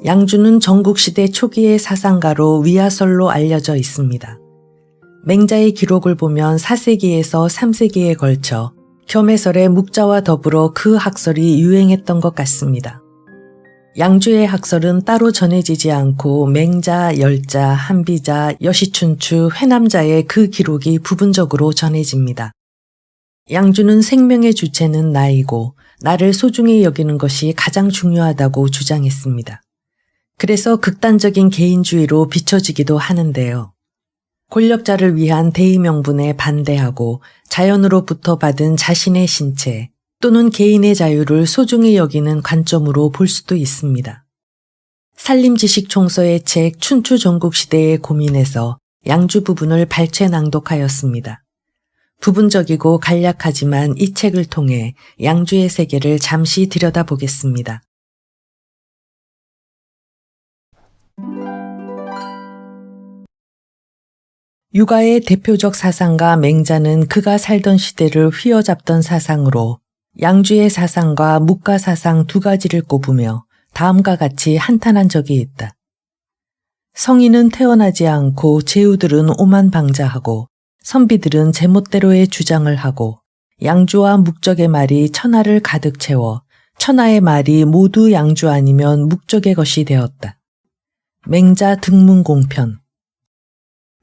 양주는 전국시대 초기의 사상가로 위화설로 알려져 있습니다. 맹자의 기록을 보면 4세기에서 3세기에 걸쳐 겸해설의 묵자와 더불어 그 학설이 유행했던 것 같습니다. 양주의 학설은 따로 전해지지 않고 맹자, 열자, 한비자, 여시춘추, 회남자의 그 기록이 부분적으로 전해집니다. 양주는 생명의 주체는 나이고 나를 소중히 여기는 것이 가장 중요하다고 주장했습니다. 그래서 극단적인 개인주의로 비춰지기도 하는데요. 권력자를 위한 대의명분에 반대하고 자연으로부터 받은 자신의 신체 또는 개인의 자유를 소중히 여기는 관점으로 볼 수도 있습니다. 산림지식총서의 책 춘추전국시대의 고민에서 양주 부분을 발췌 낭독하였습니다. 부분적이고 간략하지만 이 책을 통해 양주의 세계를 잠시 들여다보겠습니다. 유가의 대표적 사상가 맹자는 그가 살던 시대를 휘어잡던 사상으로 양주의 사상과 묵가 사상 두 가지를 꼽으며 다음과 같이 한탄한 적이 있다. 성인은 태어나지 않고 제후들은 오만방자하고 선비들은 제멋대로의 주장을 하고 양주와 묵적의 말이 천하를 가득 채워 천하의 말이 모두 양주 아니면 묵적의 것이 되었다. 맹자 등문공편.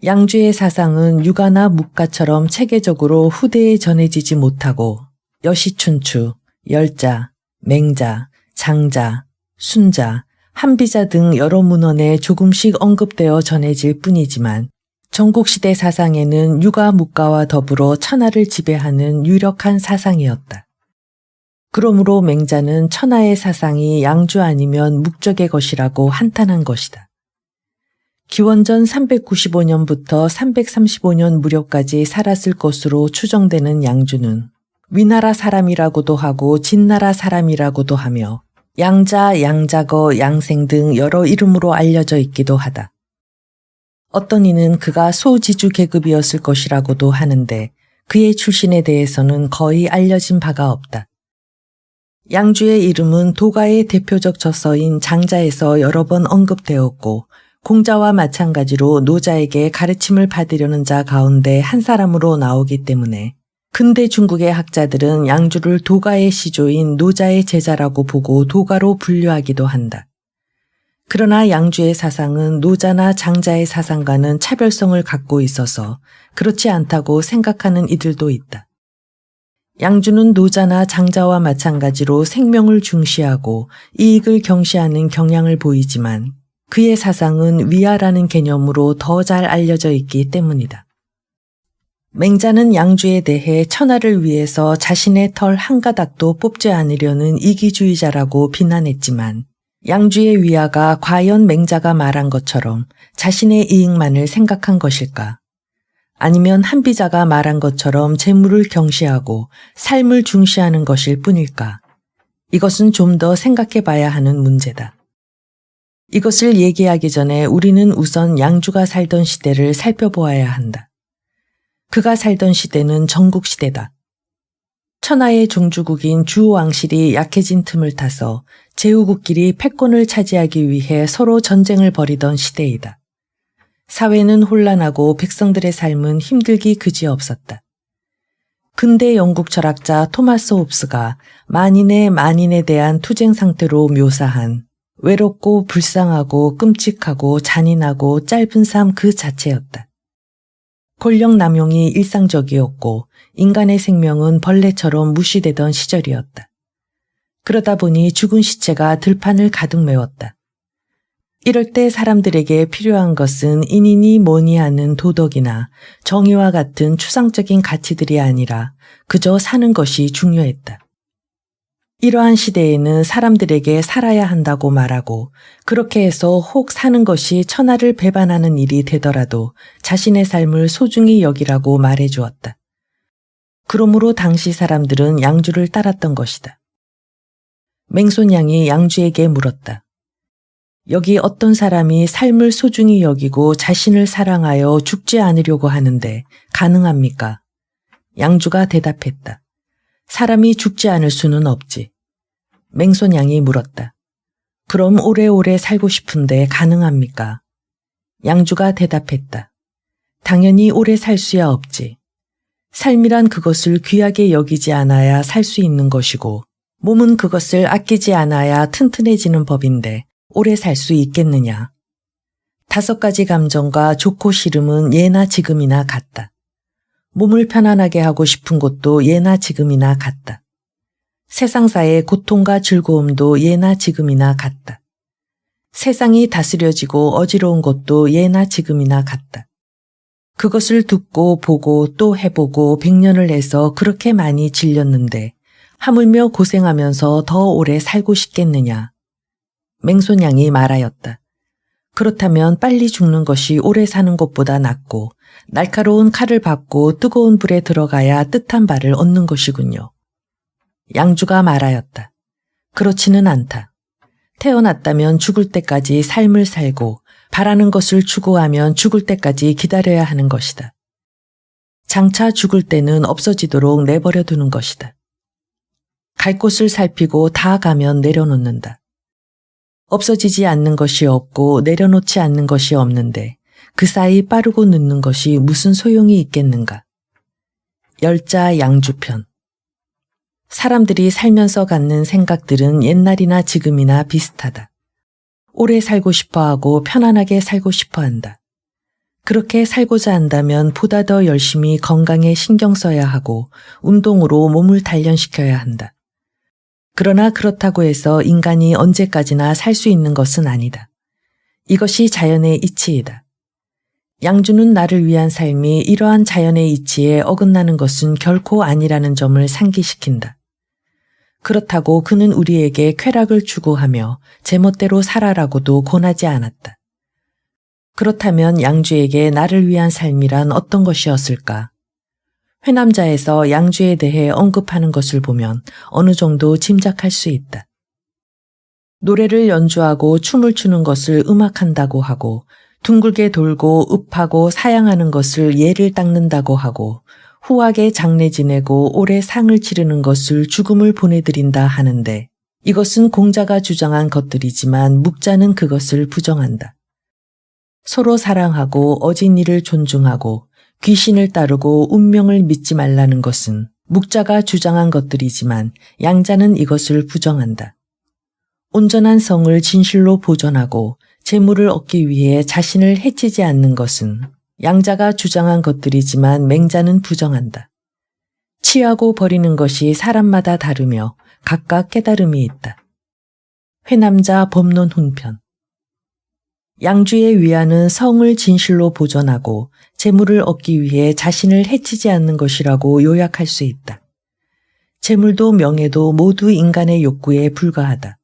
양주의 사상은 유가나 묵가처럼 체계적으로 후대에 전해지지 못하고 여시춘추, 열자, 맹자, 장자, 순자, 한비자 등 여러 문헌에 조금씩 언급되어 전해질 뿐이지만 전국시대 사상에는 유가, 묵가와 더불어 천하를 지배하는 유력한 사상이었다. 그러므로 맹자는 천하의 사상이 양주 아니면 묵적의 것이라고 한탄한 것이다. 기원전 395년부터 335년 무렵까지 살았을 것으로 추정되는 양주는 위나라 사람이라고도 하고 진나라 사람이라고도 하며 양자, 양자거, 양생 등 여러 이름으로 알려져 있기도 하다. 어떤 이는 그가 소지주 계급이었을 것이라고도 하는데 그의 출신에 대해서는 거의 알려진 바가 없다. 양주의 이름은 도가의 대표적 저서인 장자에서 여러 번 언급되었고 공자와 마찬가지로 노자에게 가르침을 받으려는 자 가운데 한 사람으로 나오기 때문에 근대 중국의 학자들은 양주를 도가의 시조인 노자의 제자라고 보고 도가로 분류하기도 한다. 그러나 양주의 사상은 노자나 장자의 사상과는 차별성을 갖고 있어서 그렇지 않다고 생각하는 이들도 있다. 양주는 노자나 장자와 마찬가지로 생명을 중시하고 이익을 경시하는 경향을 보이지만 그의 사상은 위하라는 개념으로 더 잘 알려져 있기 때문이다. 맹자는 양주에 대해 천하를 위해서 자신의 털 한 가닥도 뽑지 않으려는 이기주의자라고 비난했지만 양주의 위하가 과연 맹자가 말한 것처럼 자신의 이익만을 생각한 것일까? 아니면 한비자가 말한 것처럼 재물을 경시하고 삶을 중시하는 것일 뿐일까? 이것은 좀 더 생각해 봐야 하는 문제다. 이것을 얘기하기 전에 우리는 우선 양주가 살던 시대를 살펴보아야 한다. 그가 살던 시대는 전국시대다. 천하의 종주국인 주왕실이 약해진 틈을 타서 제후국끼리 패권을 차지하기 위해 서로 전쟁을 벌이던 시대이다. 사회는 혼란하고 백성들의 삶은 힘들기 그지없었다. 근대 영국 철학자 토마스 홉스가 만인에 대한 투쟁 상태로 묘사한 외롭고 불쌍하고 끔찍하고 잔인하고 짧은 삶 그 자체였다. 권력 남용이 일상적이었고 인간의 생명은 벌레처럼 무시되던 시절이었다. 그러다 보니 죽은 시체가 들판을 가득 메웠다. 이럴 때 사람들에게 필요한 것은 인인이 뭐니 하는 도덕이나 정의와 같은 추상적인 가치들이 아니라 그저 사는 것이 중요했다. 이러한 시대에는 사람들에게 살아야 한다고 말하고 그렇게 해서 혹 사는 것이 천하를 배반하는 일이 되더라도 자신의 삶을 소중히 여기라고 말해주었다. 그러므로 당시 사람들은 양주를 따랐던 것이다. 맹손양이 양주에게 물었다. 여기 어떤 사람이 삶을 소중히 여기고 자신을 사랑하여 죽지 않으려고 하는데 가능합니까? 양주가 대답했다. 사람이 죽지 않을 수는 없지. 맹손양이 물었다. 그럼 오래오래 살고 싶은데 가능합니까? 양주가 대답했다. 당연히 오래 살 수야 없지. 삶이란 그것을 귀하게 여기지 않아야 살 수 있는 것이고 몸은 그것을 아끼지 않아야 튼튼해지는 법인데 오래 살 수 있겠느냐. 5가지 감정과 좋고 싫음은 예나 지금이나 같다. 몸을 편안하게 하고 싶은 것도 예나 지금이나 같다. 세상사의 고통과 즐거움도 예나 지금이나 같다. 세상이 다스려지고 어지러운 것도 예나 지금이나 같다. 그것을 듣고 보고 또 해보고 100년을 해서 그렇게 많이 질렸는데 하물며 고생하면서 더 오래 살고 싶겠느냐. 맹손양이 말하였다. 그렇다면 빨리 죽는 것이 오래 사는 것보다 낫고 날카로운 칼을 받고 뜨거운 불에 들어가야 뜻한 바를 얻는 것이군요. 양주가 말하였다. 그렇지는 않다. 태어났다면 죽을 때까지 삶을 살고 바라는 것을 추구하면 죽을 때까지 기다려야 하는 것이다. 장차 죽을 때는 없어지도록 내버려 두는 것이다. 갈 곳을 살피고 다 가면 내려놓는다. 없어지지 않는 것이 없고 내려놓지 않는 것이 없는데 그 사이 빠르고 늦는 것이 무슨 소용이 있겠는가. 열자 양주편. 사람들이 살면서 갖는 생각들은 옛날이나 지금이나 비슷하다. 오래 살고 싶어하고 편안하게 살고 싶어한다. 그렇게 살고자 한다면 보다 더 열심히 건강에 신경 써야 하고 운동으로 몸을 단련시켜야 한다. 그러나 그렇다고 해서 인간이 언제까지나 살 수 있는 것은 아니다. 이것이 자연의 이치이다. 양주는 나를 위한 삶이 이러한 자연의 이치에 어긋나는 것은 결코 아니라는 점을 상기시킨다. 그렇다고 그는 우리에게 쾌락을 추구하며 제멋대로 살아라고도 권하지 않았다. 그렇다면 양주에게 나를 위한 삶이란 어떤 것이었을까? 회남자에서 양주에 대해 언급하는 것을 보면 어느 정도 짐작할 수 있다. 노래를 연주하고 춤을 추는 것을 음악한다고 하고 둥글게 돌고 읍하고 사양하는 것을 예를 닦는다고 하고 후하게 장례 지내고 오래 상을 치르는 것을 죽음을 보내드린다 하는데 이것은 공자가 주장한 것들이지만 묵자는 그것을 부정한다. 서로 사랑하고 어진이를 존중하고 귀신을 따르고 운명을 믿지 말라는 것은 묵자가 주장한 것들이지만 양자는 이것을 부정한다. 온전한 성을 진실로 보존하고 재물을 얻기 위해 자신을 해치지 않는 것은 양자가 주장한 것들이지만 맹자는 부정한다. 취하고 버리는 것이 사람마다 다르며 각각 깨달음이 있다. 회남자 법론 훈편. 양주의 위안은 성을 진실로 보존하고 재물을 얻기 위해 자신을 해치지 않는 것이라고 요약할 수 있다. 재물도 명예도 모두 인간의 욕구에 불과하다.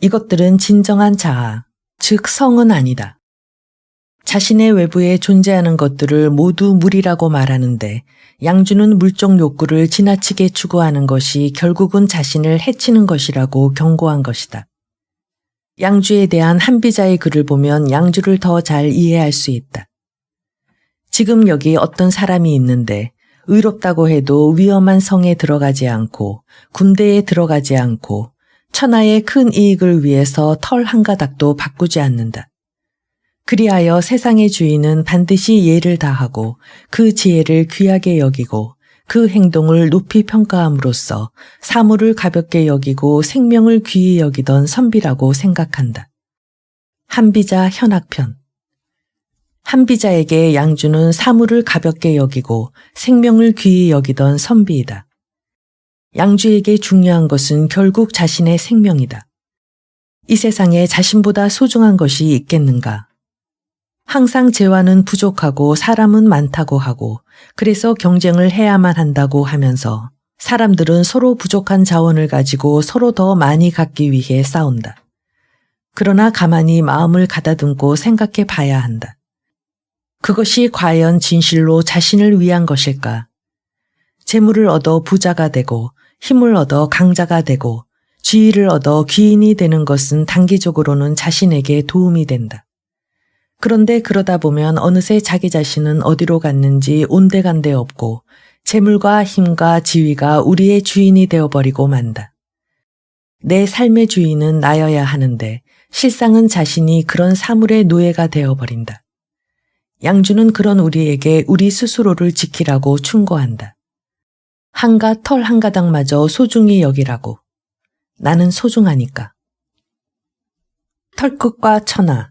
이것들은 진정한 자아, 즉 성은 아니다. 자신의 외부에 존재하는 것들을 모두 물이라고 말하는데 양주는 물적 욕구를 지나치게 추구하는 것이 결국은 자신을 해치는 것이라고 경고한 것이다. 양주에 대한 한비자의 글을 보면 양주를 더 잘 이해할 수 있다. 지금 여기 어떤 사람이 있는데 의롭다고 해도 위험한 성에 들어가지 않고 군대에 들어가지 않고 천하의 큰 이익을 위해서 털 한 가닥도 바꾸지 않는다. 그리하여 세상의 주인은 반드시 예를 다하고 그 지혜를 귀하게 여기고 그 행동을 높이 평가함으로써 사물을 가볍게 여기고 생명을 귀히 여기던 선비라고 생각한다. 한비자 현학편. 한비자에게 양주는 사물을 가볍게 여기고 생명을 귀히 여기던 선비이다. 양주에게 중요한 것은 결국 자신의 생명이다. 이 세상에 자신보다 소중한 것이 있겠는가? 항상 재화는 부족하고 사람은 많다고 하고 그래서 경쟁을 해야만 한다고 하면서 사람들은 서로 부족한 자원을 가지고 서로 더 많이 갖기 위해 싸운다. 그러나 가만히 마음을 가다듬고 생각해 봐야 한다. 그것이 과연 진실로 자신을 위한 것일까? 재물을 얻어 부자가 되고 힘을 얻어 강자가 되고 지위를 얻어 귀인이 되는 것은 단기적으로는 자신에게 도움이 된다. 그런데 그러다 보면 어느새 자기 자신은 어디로 갔는지 온데간데 없고 재물과 힘과 지위가 우리의 주인이 되어버리고 만다. 내 삶의 주인은 나여야 하는데 실상은 자신이 그런 사물의 노예가 되어버린다. 양주는 그런 우리에게 우리 스스로를 지키라고 충고한다. 한가 털 한 가닥마저 소중히 여기라고. 나는 소중하니까. 털끝과 천하.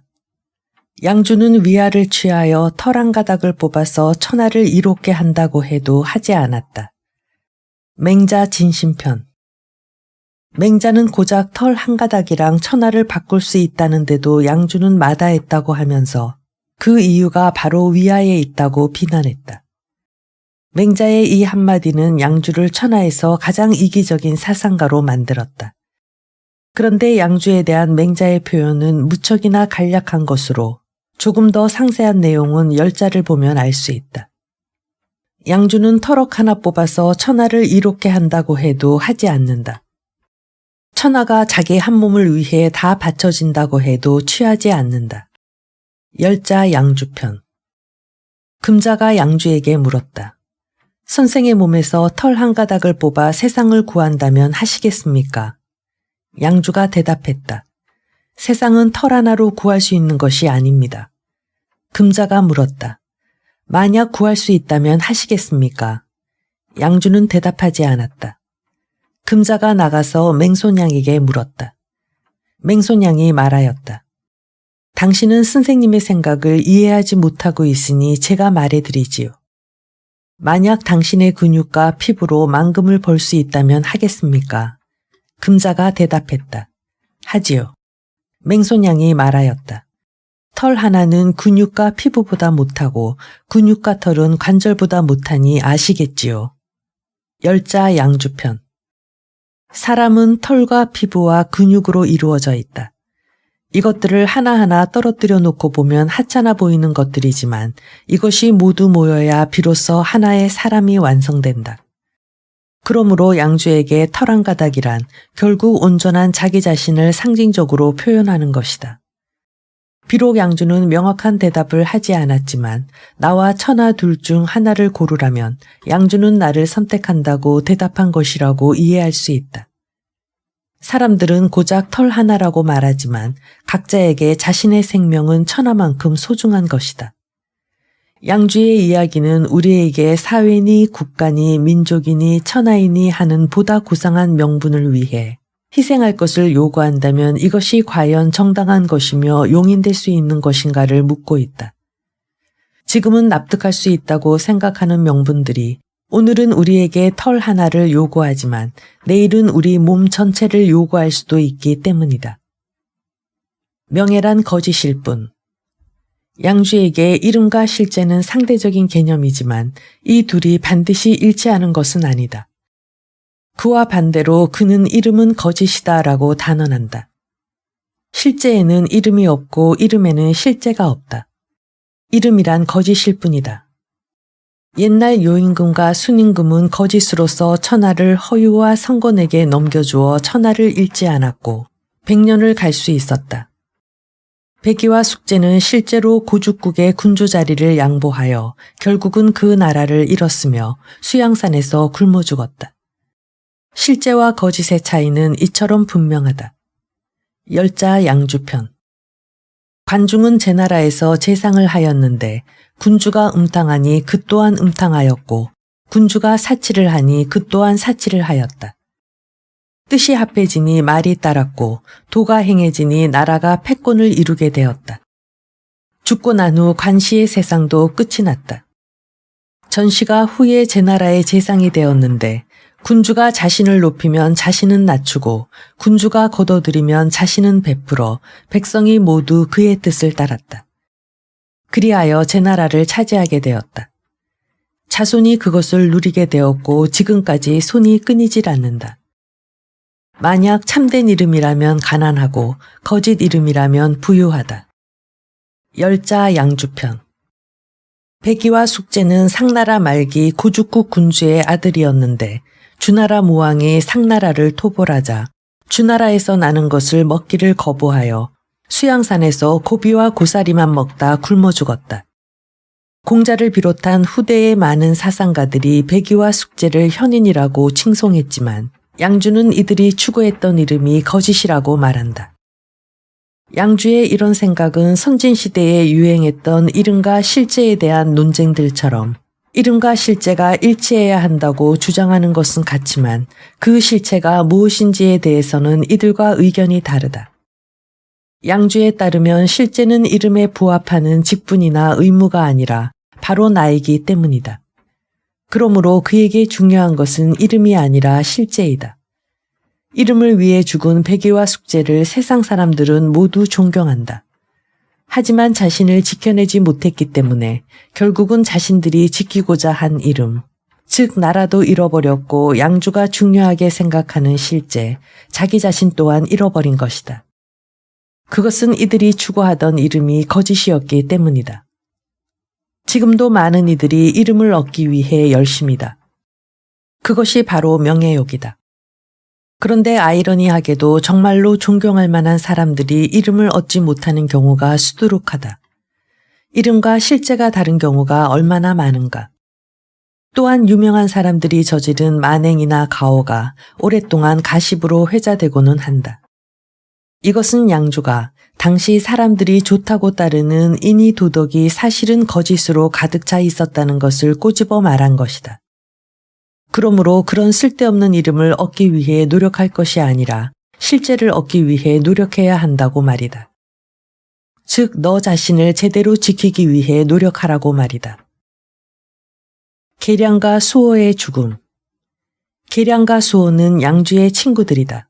양주는 위아를 취하여 털 한 가닥을 뽑아서 천하를 이롭게 한다고 해도 하지 않았다. 맹자 진심편. 맹자는 고작 털 한 가닥이랑 천하를 바꿀 수 있다는데도 양주는 마다했다고 하면서 그 이유가 바로 위아에 있다고 비난했다. 맹자의 이 한마디는 양주를 천하에서 가장 이기적인 사상가로 만들었다. 그런데 양주에 대한 맹자의 표현은 무척이나 간략한 것으로 조금 더 상세한 내용은 열자를 보면 알 수 있다. 양주는 털억 하나 뽑아서 천하를 이롭게 한다고 해도 하지 않는다. 천하가 자기 한 몸을 위해 다 바쳐진다고 해도 취하지 않는다. 열자 양주편. 금자가 양주에게 물었다. 선생의 몸에서 털 한 가닥을 뽑아 세상을 구한다면 하시겠습니까? 양주가 대답했다. 세상은 털 하나로 구할 수 있는 것이 아닙니다. 금자가 물었다. 만약 구할 수 있다면 하시겠습니까? 양주는 대답하지 않았다. 금자가 나가서 맹손양에게 물었다. 맹손양이 말하였다. 당신은 선생님의 생각을 이해하지 못하고 있으니 제가 말해드리지요. 만약 당신의 근육과 피부로 만금을 벌 수 있다면 하겠습니까? 금자가 대답했다. 하지요. 맹손양이 말하였다. 털 하나는 근육과 피부보다 못하고 근육과 털은 관절보다 못하니 아시겠지요. 열자 양주편. 사람은 털과 피부와 근육으로 이루어져 있다. 이것들을 하나하나 떨어뜨려 놓고 보면 하찮아 보이는 것들이지만 이것이 모두 모여야 비로소 하나의 사람이 완성된다. 그러므로 양주에게 털 한 가닥이란 결국 온전한 자기 자신을 상징적으로 표현하는 것이다. 비록 양주는 명확한 대답을 하지 않았지만 나와 천하 둘 중 하나를 고르라면 양주는 나를 선택한다고 대답한 것이라고 이해할 수 있다. 사람들은 고작 털 하나라고 말하지만 각자에게 자신의 생명은 천하만큼 소중한 것이다. 양주의 이야기는 우리에게 사회니 국가니 민족이니 천하이니 하는 보다 고상한 명분을 위해 희생할 것을 요구한다면 이것이 과연 정당한 것이며 용인될 수 있는 것인가를 묻고 있다. 지금은 납득할 수 있다고 생각하는 명분들이 오늘은 우리에게 털 하나를 요구하지만 내일은 우리 몸 전체를 요구할 수도 있기 때문이다. 명예란 거짓일 뿐. 양주에게 이름과 실제는 상대적인 개념이지만 이 둘이 반드시 일치하는 것은 아니다. 그와 반대로 그는 이름은 거짓이다라고 단언한다. 실제에는 이름이 없고 이름에는 실제가 없다. 이름이란 거짓일 뿐이다. 옛날 요임금과 순임금은 거짓으로서 천하를 허유와 성건에게 넘겨주어 천하를 잃지 않았고 100년을 갈 수 있었다. 백의와 숙제는 실제로 고죽국의 군주 자리를 양보하여 결국은 그 나라를 잃었으며 수양산에서 굶어 죽었다. 실제와 거짓의 차이는 이처럼 분명하다. 열자 양주편. 관중은 제 나라에서 제상을 하였는데 군주가 음탕하니 그 또한 음탕하였고 군주가 사치를 하니 그 또한 사치를 하였다. 뜻이 합해지니 말이 따랐고 도가 행해지니 나라가 패권을 이루게 되었다. 죽고 난 후 관시의 세상도 끝이 났다. 전시가 후에 제 나라의 재상이 되었는데 군주가 자신을 높이면 자신은 낮추고 군주가 거둬들이면 자신은 베풀어 백성이 모두 그의 뜻을 따랐다. 그리하여 제 나라를 차지하게 되었다. 자손이 그것을 누리게 되었고 지금까지 손이 끊이질 않는다. 만약 참된 이름이라면 가난하고 거짓 이름이라면 부유하다. 열자 양주편. 백의와 숙제는 상나라 말기 고죽국 군주의 아들이었는데 주나라 무왕이 상나라를 토벌하자 주나라에서 나는 것을 먹기를 거부하여 수양산에서 고비와 고사리만 먹다 굶어 죽었다. 공자를 비롯한 후대의 많은 사상가들이 백의와 숙제를 현인이라고 칭송했지만 양주는 이들이 추구했던 이름이 거짓이라고 말한다. 양주의 이런 생각은 선진시대에 유행했던 이름과 실제에 대한 논쟁들처럼 이름과 실제가 일치해야 한다고 주장하는 것은 같지만 그 실체가 무엇인지에 대해서는 이들과 의견이 다르다. 양주에 따르면 실제는 이름에 부합하는 직분이나 의무가 아니라 바로 나이기 때문이다. 그러므로 그에게 중요한 것은 이름이 아니라 실제이다. 이름을 위해 죽은 백의와 숙제를 세상 사람들은 모두 존경한다. 하지만 자신을 지켜내지 못했기 때문에 결국은 자신들이 지키고자 한 이름, 즉 나라도 잃어버렸고 양주가 중요하게 생각하는 실제, 자기 자신 또한 잃어버린 것이다. 그것은 이들이 추구하던 이름이 거짓이었기 때문이다. 지금도 많은 이들이 이름을 얻기 위해 열심이다. 그것이 바로 명예욕이다. 그런데 아이러니하게도 정말로 존경할 만한 사람들이 이름을 얻지 못하는 경우가 수두룩하다. 이름과 실제가 다른 경우가 얼마나 많은가. 또한 유명한 사람들이 저지른 만행이나 가오가 오랫동안 가십으로 회자되고는 한다. 이것은 양주가 당시 사람들이 좋다고 따르는 인의 도덕이 사실은 거짓으로 가득 차 있었다는 것을 꼬집어 말한 것이다. 그러므로 그런 쓸데없는 이름을 얻기 위해 노력할 것이 아니라 실제를 얻기 위해 노력해야 한다고 말이다. 즉, 너 자신을 제대로 지키기 위해 노력하라고 말이다. 계량과 수호의 죽음. 계량과 수호는 양주의 친구들이다.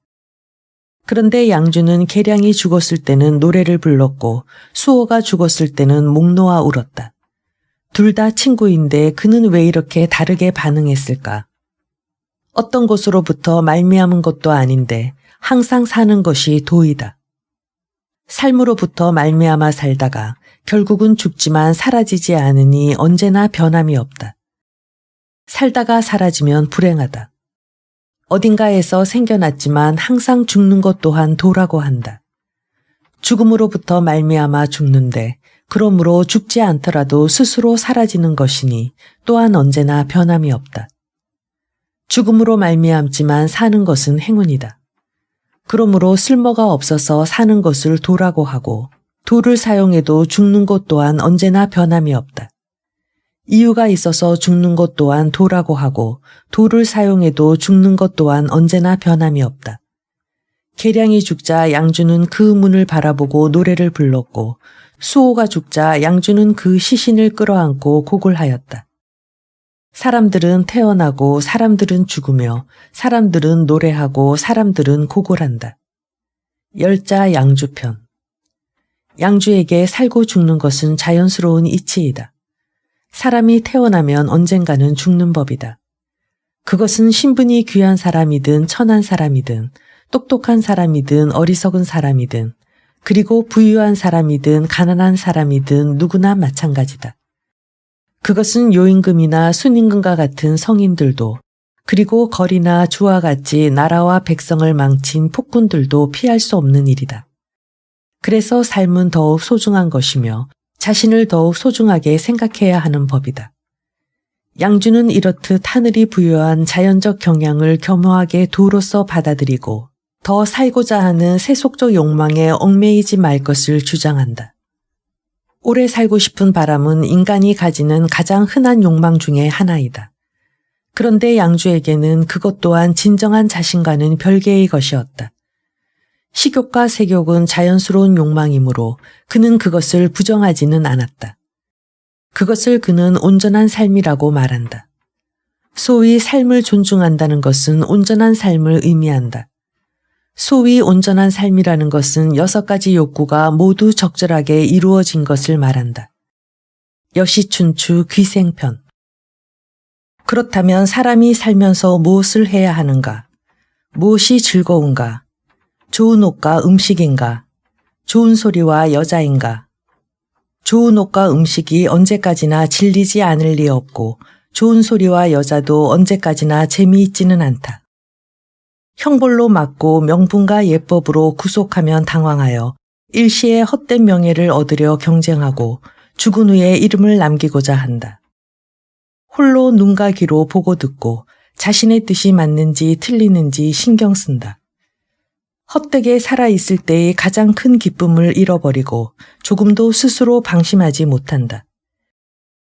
그런데 양주는 계량이 죽었을 때는 노래를 불렀고 수호가 죽었을 때는 목 놓아 울었다. 둘 다 친구인데 그는 왜 이렇게 다르게 반응했을까? 어떤 것으로부터 말미암은 것도 아닌데 항상 사는 것이 도이다. 삶으로부터 말미암아 살다가 결국은 죽지만 사라지지 않으니 언제나 변함이 없다. 살다가 사라지면 불행하다. 어딘가에서 생겨났지만 항상 죽는 것 또한 도라고 한다. 죽음으로부터 말미암아 죽는데 그러므로 죽지 않더라도 스스로 사라지는 것이니 또한 언제나 변함이 없다. 죽음으로 말미암지만 사는 것은 행운이다. 그러므로 쓸모가 없어서 사는 것을 도라고 하고 도를 사용해도 죽는 것 또한 언제나 변함이 없다. 이유가 있어서 죽는 것 또한 도라고 하고 도를 사용해도 죽는 것 또한 언제나 변함이 없다. 계량이 죽자 양주는 그 문을 바라보고 노래를 불렀고 수호가 죽자 양주는 그 시신을 끌어안고 곡을 하였다. 사람들은 태어나고 사람들은 죽으며 사람들은 노래하고 사람들은 곡을 한다. 열자 양주편. 양주에게 살고 죽는 것은 자연스러운 이치이다. 사람이 태어나면 언젠가는 죽는 법이다. 그것은 신분이 귀한 사람이든 천한 사람이든 똑똑한 사람이든 어리석은 사람이든 그리고 부유한 사람이든 가난한 사람이든 누구나 마찬가지다. 그것은 요임금이나 순임금과 같은 성인들도 그리고 거리나 주와 같이 나라와 백성을 망친 폭군들도 피할 수 없는 일이다. 그래서 삶은 더욱 소중한 것이며 자신을 더욱 소중하게 생각해야 하는 법이다. 양주는 이렇듯 하늘이 부여한 자연적 경향을 겸허하게 도로서 받아들이고 더 살고자 하는 세속적 욕망에 얽매이지 말 것을 주장한다. 오래 살고 싶은 바람은 인간이 가지는 가장 흔한 욕망 중에 하나이다. 그런데 양주에게는 그것 또한 진정한 자신과는 별개의 것이었다. 식욕과 색욕은 자연스러운 욕망이므로 그는 그것을 부정하지는 않았다. 그것을 그는 온전한 삶이라고 말한다. 소위 삶을 존중한다는 것은 온전한 삶을 의미한다. 소위 온전한 삶이라는 것은 6가지 욕구가 모두 적절하게 이루어진 것을 말한다. 여시춘추 귀생편. 그렇다면 사람이 살면서 무엇을 해야 하는가? 무엇이 즐거운가? 좋은 옷과 음식인가? 좋은 소리와 여자인가? 좋은 옷과 음식이 언제까지나 질리지 않을 리 없고 좋은 소리와 여자도 언제까지나 재미있지는 않다. 형벌로 맞고 명분과 예법으로 구속하면 당황하여 일시에 헛된 명예를 얻으려 경쟁하고 죽은 후에 이름을 남기고자 한다. 홀로 눈과 귀로 보고 듣고 자신의 뜻이 맞는지 틀리는지 신경 쓴다. 헛되게 살아있을 때의 가장 큰 기쁨을 잃어버리고 조금도 스스로 방심하지 못한다.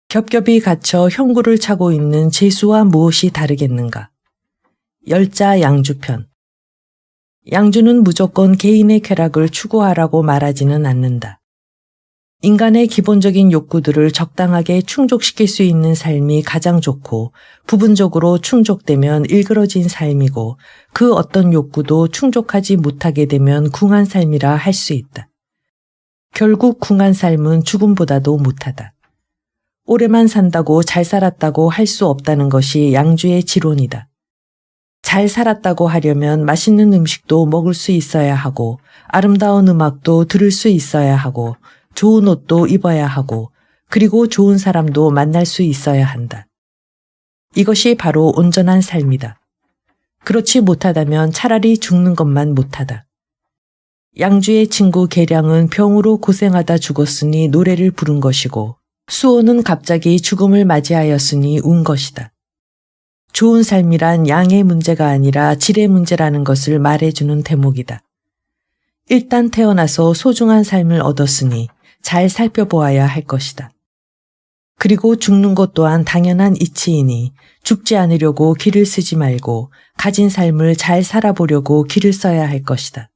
겹겹이 갇혀 형구를 차고 있는 재수와 무엇이 다르겠는가. 열자 양주편. 양주는 무조건 개인의 쾌락을 추구하라고 말하지는 않는다. 인간의 기본적인 욕구들을 적당하게 충족시킬 수 있는 삶이 가장 좋고 부분적으로 충족되면 일그러진 삶이고 그 어떤 욕구도 충족하지 못하게 되면 궁한 삶이라 할 수 있다. 결국 궁한 삶은 죽음보다도 못하다. 오래만 산다고 잘 살았다고 할 수 없다는 것이 양주의 지론이다. 잘 살았다고 하려면 맛있는 음식도 먹을 수 있어야 하고 아름다운 음악도 들을 수 있어야 하고 좋은 옷도 입어야 하고 그리고 좋은 사람도 만날 수 있어야 한다. 이것이 바로 온전한 삶이다. 그렇지 못하다면 차라리 죽는 것만 못하다. 양주의 친구 계량은 병으로 고생하다 죽었으니 노래를 부른 것이고 수호는 갑자기 죽음을 맞이하였으니 운 것이다. 좋은 삶이란 양의 문제가 아니라 질의 문제라는 것을 말해주는 대목이다. 일단 태어나서 소중한 삶을 얻었으니 잘 살펴보아야 할 것이다. 그리고 죽는 것 또한 당연한 이치이니 죽지 않으려고 기를 쓰지 말고 가진 삶을 잘 살아보려고 기를 써야 할 것이다.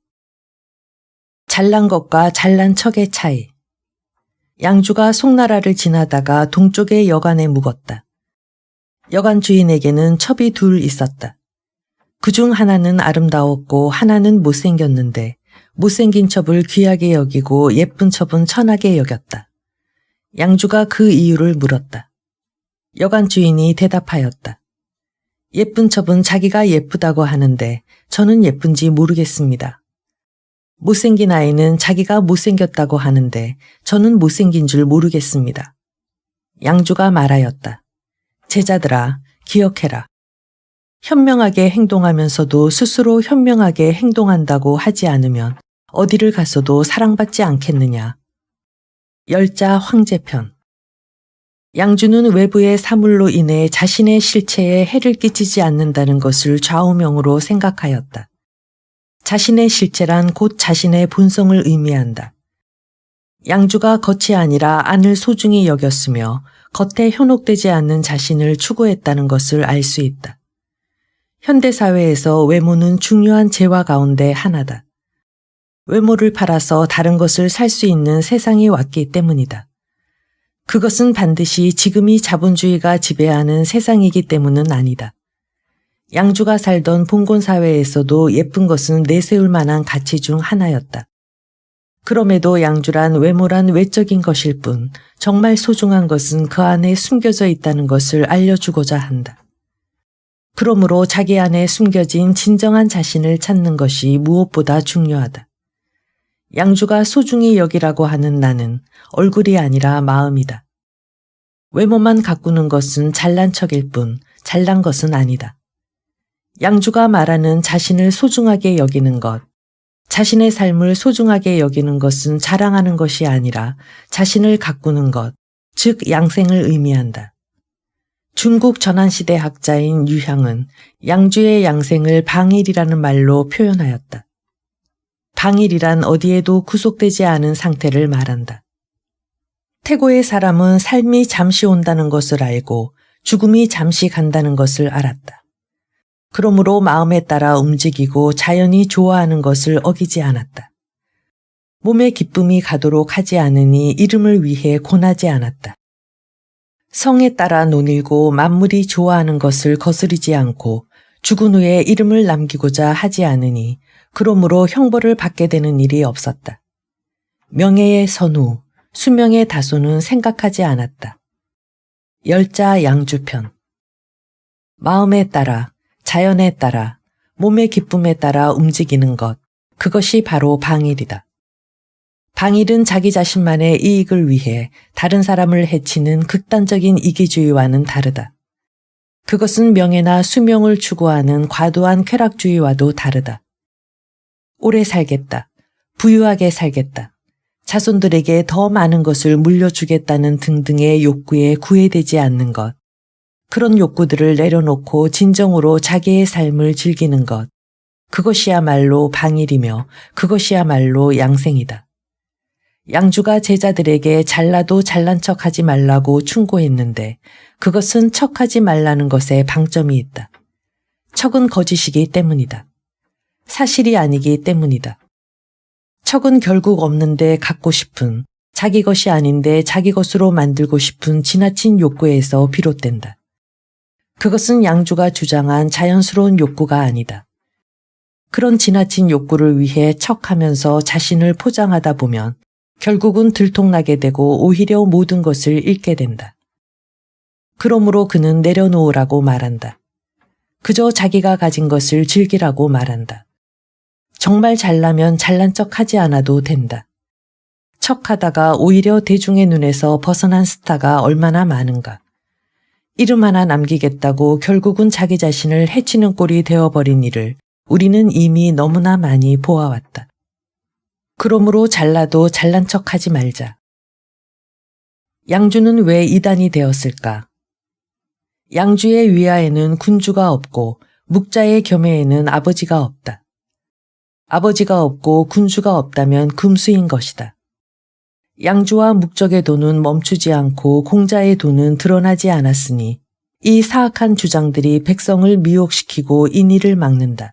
잘난 것과 잘난 척의 차이. 양주가 송나라를 지나다가 동쪽의 여관에 묵었다. 여관 주인에게는 첩이 둘 있었다. 그중 하나는 아름다웠고 하나는 못생겼는데 못생긴 첩을 귀하게 여기고 예쁜 첩은 천하게 여겼다. 양주가 그 이유를 물었다. 여관 주인이 대답하였다. 예쁜 첩은 자기가 예쁘다고 하는데 저는 예쁜지 모르겠습니다. 못생긴 아이는 자기가 못생겼다고 하는데 저는 못생긴 줄 모르겠습니다. 양주가 말하였다. 제자들아, 기억해라. 현명하게 행동하면서도 스스로 현명하게 행동한다고 하지 않으면 어디를 갔어도 사랑받지 않겠느냐. 열자 황제편. 양주는 외부의 사물로 인해 자신의 실체에 해를 끼치지 않는다는 것을 좌우명으로 생각하였다. 자신의 실체란 곧 자신의 본성을 의미한다. 양주가 겉이 아니라 안을 소중히 여겼으며 겉에 현혹되지 않는 자신을 추구했다는 것을 알 수 있다. 현대사회에서 외모는 중요한 재화 가운데 하나다. 외모를 팔아서 다른 것을 살 수 있는 세상이 왔기 때문이다. 그것은 반드시 지금이 자본주의가 지배하는 세상이기 때문은 아니다. 양주가 살던 봉건 사회에서도 예쁜 것은 내세울 만한 가치 중 하나였다. 그럼에도 양주란 외모란 외적인 것일 뿐 정말 소중한 것은 그 안에 숨겨져 있다는 것을 알려주고자 한다. 그러므로 자기 안에 숨겨진 진정한 자신을 찾는 것이 무엇보다 중요하다. 양주가 소중히 여기라고 하는 나는 얼굴이 아니라 마음이다. 외모만 가꾸는 것은 잘난 척일 뿐 잘난 것은 아니다. 양주가 말하는 자신을 소중하게 여기는 것, 자신의 삶을 소중하게 여기는 것은 자랑하는 것이 아니라 자신을 가꾸는 것, 즉 양생을 의미한다. 중국 전환시대 학자인 유향은 양주의 양생을 방일이라는 말로 표현하였다. 방일이란 어디에도 구속되지 않은 상태를 말한다. 태고의 사람은 삶이 잠시 온다는 것을 알고 죽음이 잠시 간다는 것을 알았다. 그러므로 마음에 따라 움직이고 자연히 좋아하는 것을 어기지 않았다. 몸의 기쁨이 가도록 하지 않으니 이름을 위해 고나지 않았다. 성에 따라 논일고 만물이 좋아하는 것을 거스르지 않고 죽은 후에 이름을 남기고자 하지 않으니 그러므로 형벌을 받게 되는 일이 없었다. 명예의 선후, 수명의 다소는 생각하지 않았다. 열자 양주편. 마음에 따라, 자연에 따라, 몸의 기쁨에 따라 움직이는 것, 그것이 바로 방일이다. 방일은 자기 자신만의 이익을 위해 다른 사람을 해치는 극단적인 이기주의와는 다르다. 그것은 명예나 수명을 추구하는 과도한 쾌락주의와도 다르다. 오래 살겠다. 부유하게 살겠다. 자손들에게 더 많은 것을 물려주겠다는 등등의 욕구에 구애되지 않는 것. 그런 욕구들을 내려놓고 진정으로 자기의 삶을 즐기는 것. 그것이야말로 방일이며 그것이야말로 양생이다. 양주가 제자들에게 잘나도 잘난 척하지 말라고 충고했는데 그것은 척하지 말라는 것에 방점이 있다. 척은 거짓이기 때문이다. 사실이 아니기 때문이다. 척은 결국 없는데 갖고 싶은, 자기 것이 아닌데 자기 것으로 만들고 싶은 지나친 욕구에서 비롯된다. 그것은 양주가 주장한 자연스러운 욕구가 아니다. 그런 지나친 욕구를 위해 척하면서 자신을 포장하다 보면 결국은 들통나게 되고 오히려 모든 것을 잃게 된다. 그러므로 그는 내려놓으라고 말한다. 그저 자기가 가진 것을 즐기라고 말한다. 정말 잘나면 잘난 척 하지 않아도 된다. 척하다가 오히려 대중의 눈에서 벗어난 스타가 얼마나 많은가. 이름 하나 남기겠다고 결국은 자기 자신을 해치는 꼴이 되어버린 일을 우리는 이미 너무나 많이 보아왔다. 그러므로 잘나도 잘난 척하지 말자. 양주는 왜 이단이 되었을까? 양주의 위아에는 군주가 없고 묵자의 겸해에는 아버지가 없다. 아버지가 없고 군주가 없다면 금수인 것이다. 양주와 묵적의 돈은 멈추지 않고 공자의 돈은 드러나지 않았으니 이 사악한 주장들이 백성을 미혹시키고 인의를 막는다.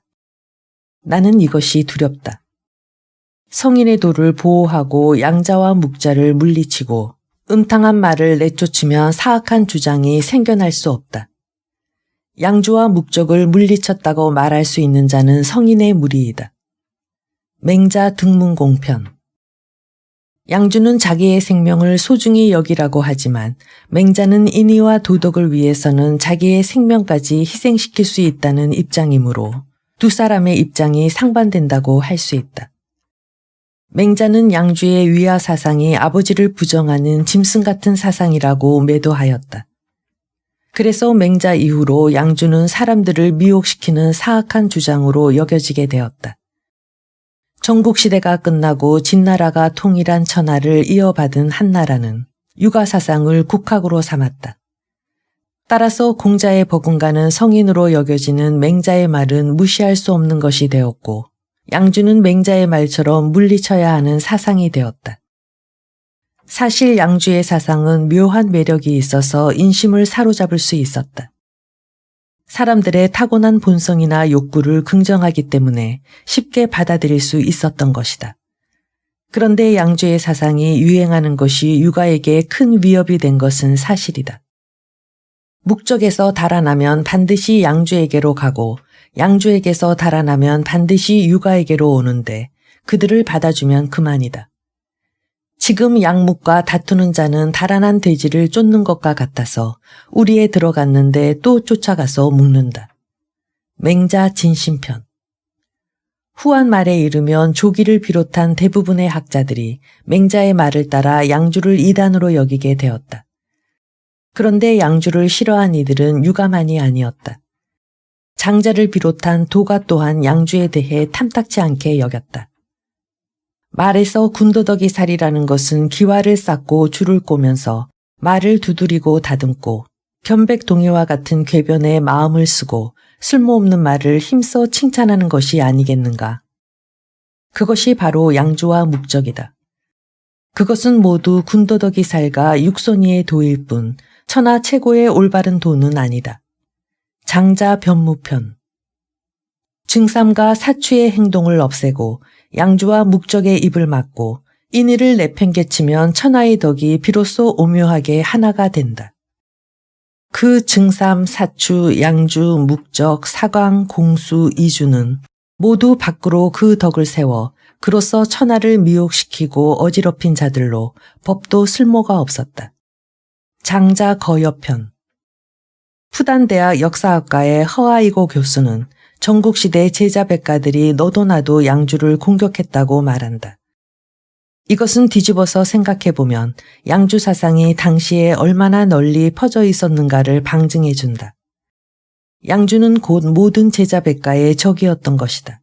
나는 이것이 두렵다. 성인의 도를 보호하고 양자와 묵자를 물리치고 음탕한 말을 내쫓으면 사악한 주장이 생겨날 수 없다. 양주와 묵적을 물리쳤다고 말할 수 있는 자는 성인의 무리이다. 맹자 등문공편. 양주는 자기의 생명을 소중히 여기라고 하지만 맹자는 인의와 도덕을 위해서는 자기의 생명까지 희생시킬 수 있다는 입장이므로 두 사람의 입장이 상반된다고 할 수 있다. 맹자는 양주의 위아 사상이 아버지를 부정하는 짐승 같은 사상이라고 매도하였다. 그래서 맹자 이후로 양주는 사람들을 미혹시키는 사악한 주장으로 여겨지게 되었다. 전국시대가 끝나고 진나라가 통일한 천하를 이어받은 한나라는 육아사상을 국학으로 삼았다. 따라서 공자의 버금가는 성인으로 여겨지는 맹자의 말은 무시할 수 없는 것이 되었고 양주는 맹자의 말처럼 물리쳐야 하는 사상이 되었다. 사실 양주의 사상은 묘한 매력이 있어서 인심을 사로잡을 수 있었다. 사람들의 타고난 본성이나 욕구를 긍정하기 때문에 쉽게 받아들일 수 있었던 것이다. 그런데 양주의 사상이 유행하는 것이 육아에게 큰 위협이 된 것은 사실이다. 묵적에서 달아나면 반드시 양주에게로 가고 양주에게서 달아나면 반드시 육아에게로 오는데 그들을 받아주면 그만이다. 지금 양묵과 다투는 자는 달아난 돼지를 쫓는 것과 같아서 우리에 들어갔는데 또 쫓아가서 묶는다. 맹자 진심편. 후한 말에 이르면 조기를 비롯한 대부분의 학자들이 맹자의 말을 따라 양주를 이단으로 여기게 되었다. 그런데 양주를 싫어한 이들은 유가만이 아니었다. 장자를 비롯한 도가 또한 양주에 대해 탐탁치 않게 여겼다. 말에서 군더더기 살이라는 것은 기와를 쌓고 줄을 꼬면서 말을 두드리고 다듬고 편백동이와 같은 궤변에 마음을 쓰고 쓸모없는 말을 힘써 칭찬하는 것이 아니겠는가. 그것이 바로 양주와 묵적이다. 그것은 모두 군더더기 살과 육손이의 도일 뿐 천하 최고의 올바른 도는 아니다. 장자 변무편. 증삼과 사추의 행동을 없애고 양주와 묵적의 입을 막고 인의를 내팽개치면 천하의 덕이 비로소 오묘하게 하나가 된다. 그 증삼, 사추, 양주, 묵적, 사광, 공수, 이주는 모두 밖으로 그 덕을 세워 그로써 천하를 미혹시키고 어지럽힌 자들로 법도 쓸모가 없었다. 장자 거여편. 푸단대학 역사학과의 허아이고 교수는 전국시대 제자 백가들이 너도 나도 양주를 공격했다고 말한다. 이것은 뒤집어서 생각해보면 양주 사상이 당시에 얼마나 널리 퍼져 있었는가를 방증해준다. 양주는 곧 모든 제자 백가의 적이었던 것이다.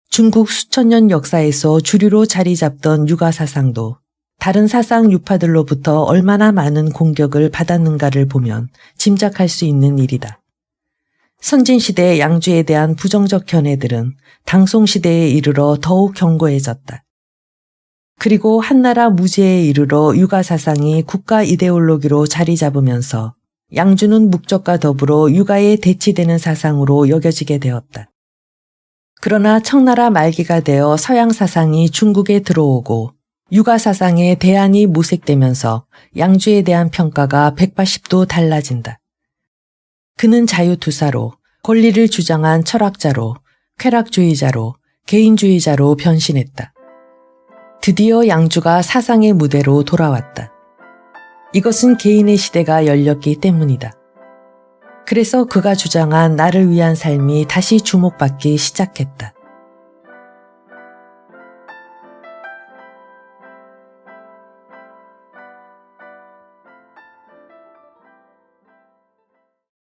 중국 수천 년 역사에서 주류로 자리 잡던 육아 사상도 다른 사상 유파들로부터 얼마나 많은 공격을 받았는가를 보면 짐작할 수 있는 일이다. 선진시대의 양주에 대한 부정적 견해들은 당송시대에 이르러 더욱 견고해졌다. 그리고 한나라 무제에 이르러 육아사상이 국가 이데올로기로 자리 잡으면서 양주는 묵적과 더불어 육아에 대치되는 사상으로 여겨지게 되었다. 그러나 청나라 말기가 되어 서양 사상이 중국에 들어오고 육아 사상의 대안이 모색되면서 양주에 대한 평가가 180도 달라진다. 그는 자유투사로, 권리를 주장한 철학자로, 쾌락주의자로, 개인주의자로 변신했다. 드디어 양주가 사상의 무대로 돌아왔다. 이것은 개인의 시대가 열렸기 때문이다. 그래서 그가 주장한 나를 위한 삶이 다시 주목받기 시작했다.